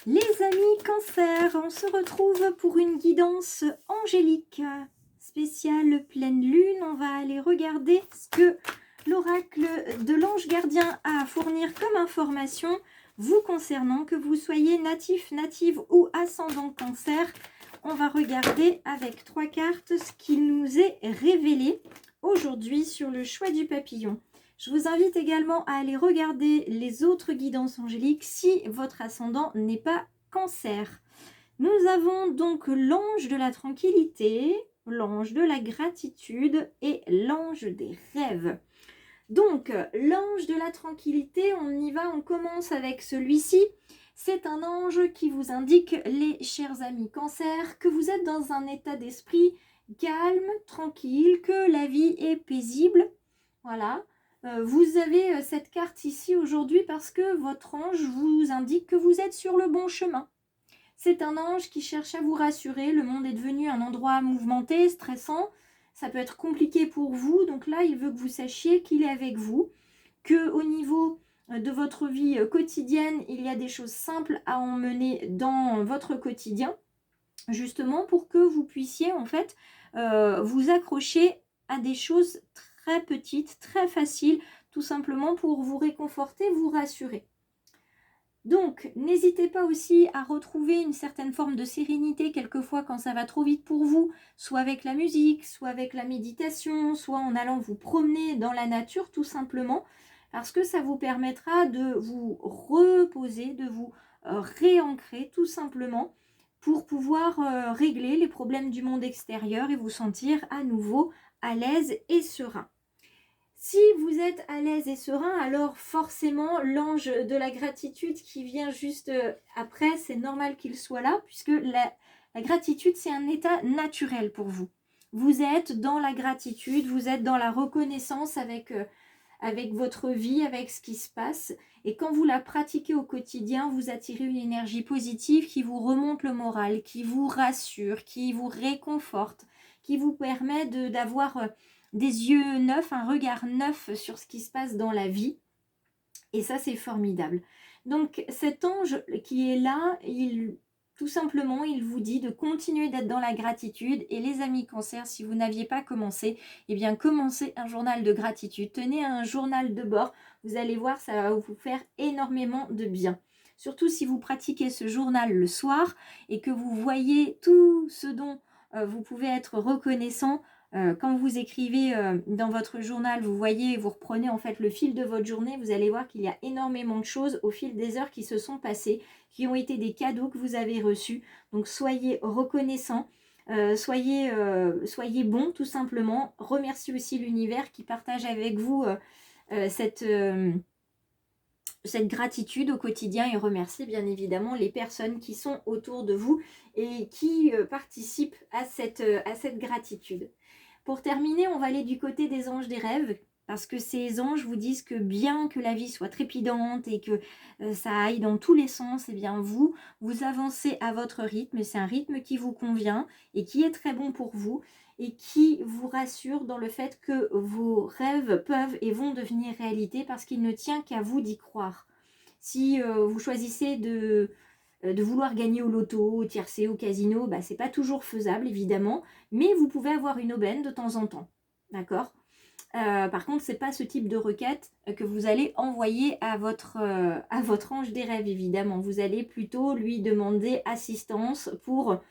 Les amis Cancer, on se retrouve pour une guidance angélique spéciale pleine lune. On va aller regarder ce que l'oracle de l'ange gardien a à fournir comme information vous concernant, que vous soyez natif, native ou ascendant Cancer. On va regarder avec 3 cartes ce qui nous est révélé aujourd'hui sur le choix du papillon. Je vous invite également à aller regarder les autres guidances angéliques si votre ascendant n'est pas Cancer. Nous avons donc l'ange de la tranquillité, l'ange de la gratitude et l'ange des rêves. Donc, l'ange de la tranquillité, on y va, on commence avec celui-ci. C'est un ange qui vous indique, les chers amis Cancer, que vous êtes dans un état d'esprit calme, tranquille, que la vie est paisible. Voilà. Vous avez cette carte ici aujourd'hui parce que votre ange vous indique que vous êtes sur le bon chemin. C'est un ange qui cherche à vous rassurer. Le monde est devenu un endroit mouvementé, stressant. Ça peut être compliqué pour vous. Donc là, il veut que vous sachiez qu'il est avec vous. Qu'au niveau de votre vie quotidienne, il y a des choses simples à emmener dans votre quotidien. Justement pour que vous puissiez en fait vous accrocher à des choses très petites, très faciles, tout simplement pour vous réconforter, vous rassurer. Donc, n'hésitez pas aussi à retrouver une certaine forme de sérénité quelquefois quand ça va trop vite pour vous, soit avec la musique, soit avec la méditation, soit en allant vous promener dans la nature tout simplement, parce que ça vous permettra de vous reposer, de vous réancrer tout simplement pour pouvoir régler les problèmes du monde extérieur et vous sentir à nouveau à l'aise et serein. Si vous êtes à l'aise et serein, alors forcément l'ange de la gratitude qui vient juste après, c'est normal qu'il soit là, puisque la gratitude, c'est un état naturel pour vous. Vous êtes dans la gratitude, vous êtes dans la reconnaissance avec votre vie, avec ce qui se passe. Et quand vous la pratiquez au quotidien, vous attirez une énergie positive qui vous remonte le moral, qui vous rassure, qui vous réconforte, qui vous permet d'avoir des yeux neufs, un regard neuf sur ce qui se passe dans la vie. Et ça, c'est formidable. Donc, cet ange qui est là, tout simplement, il vous dit de continuer d'être dans la gratitude. Et les amis Cancer, si vous n'aviez pas commencé, eh bien, commencez un journal de gratitude. Tenez un journal de bord. Vous allez voir, ça va vous faire énormément de bien. Surtout si vous pratiquez ce journal le soir et que vous voyez tout ce dont vous pouvez être reconnaissant. Quand vous écrivez dans votre journal, vous voyez, vous reprenez en fait le fil de votre journée, vous allez voir qu'il y a énormément de choses au fil des heures qui se sont passées, qui ont été des cadeaux que vous avez reçus. Donc soyez reconnaissants, soyez bons tout simplement. Remerciez aussi l'univers qui partage avec vous cette gratitude au quotidien et remerciez bien évidemment les personnes qui sont autour de vous et qui participent à cette gratitude. Pour terminer, on va aller du côté des anges des rêves, parce que ces anges vous disent que bien que la vie soit trépidante et que ça aille dans tous les sens, eh bien vous avancez à votre rythme. C'est un rythme qui vous convient et qui est très bon pour vous et qui vous rassure dans le fait que vos rêves peuvent et vont devenir réalité, parce qu'il ne tient qu'à vous d'y croire. Si vous choisissez de vouloir gagner au loto, au tiercé, au casino, bah, c'est pas toujours faisable évidemment, mais vous pouvez avoir une aubaine de temps en temps, d'accord. Par contre, c'est pas ce type de requête que vous allez envoyer à votre ange des rêves évidemment. Vous allez plutôt lui demander assistance pour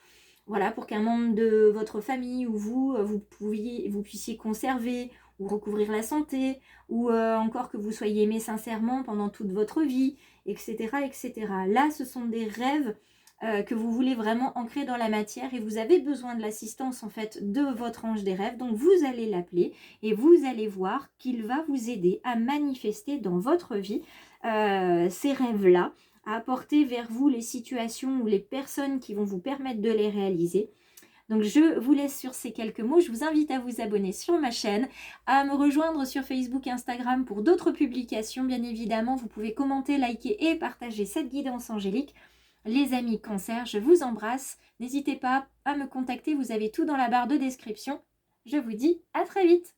qu'un membre de votre famille ou vous puissiez conserver ou recouvrir la santé, ou encore que vous soyez aimé sincèrement pendant toute votre vie, etc., etc. Là, ce sont des rêves que vous voulez vraiment ancrer dans la matière et vous avez besoin de l'assistance en fait de votre ange des rêves. Donc vous allez l'appeler et vous allez voir qu'il va vous aider à manifester dans votre vie ces rêves-là, à apporter vers vous les situations ou les personnes qui vont vous permettre de les réaliser. Donc je vous laisse sur ces quelques mots. Je vous invite à vous abonner sur ma chaîne, à me rejoindre sur Facebook, Instagram pour d'autres publications. Bien évidemment, vous pouvez commenter, liker et partager cette guidance angélique. Les amis Cancer, je vous embrasse. N'hésitez pas à me contacter, vous avez tout dans la barre de description. Je vous dis à très vite.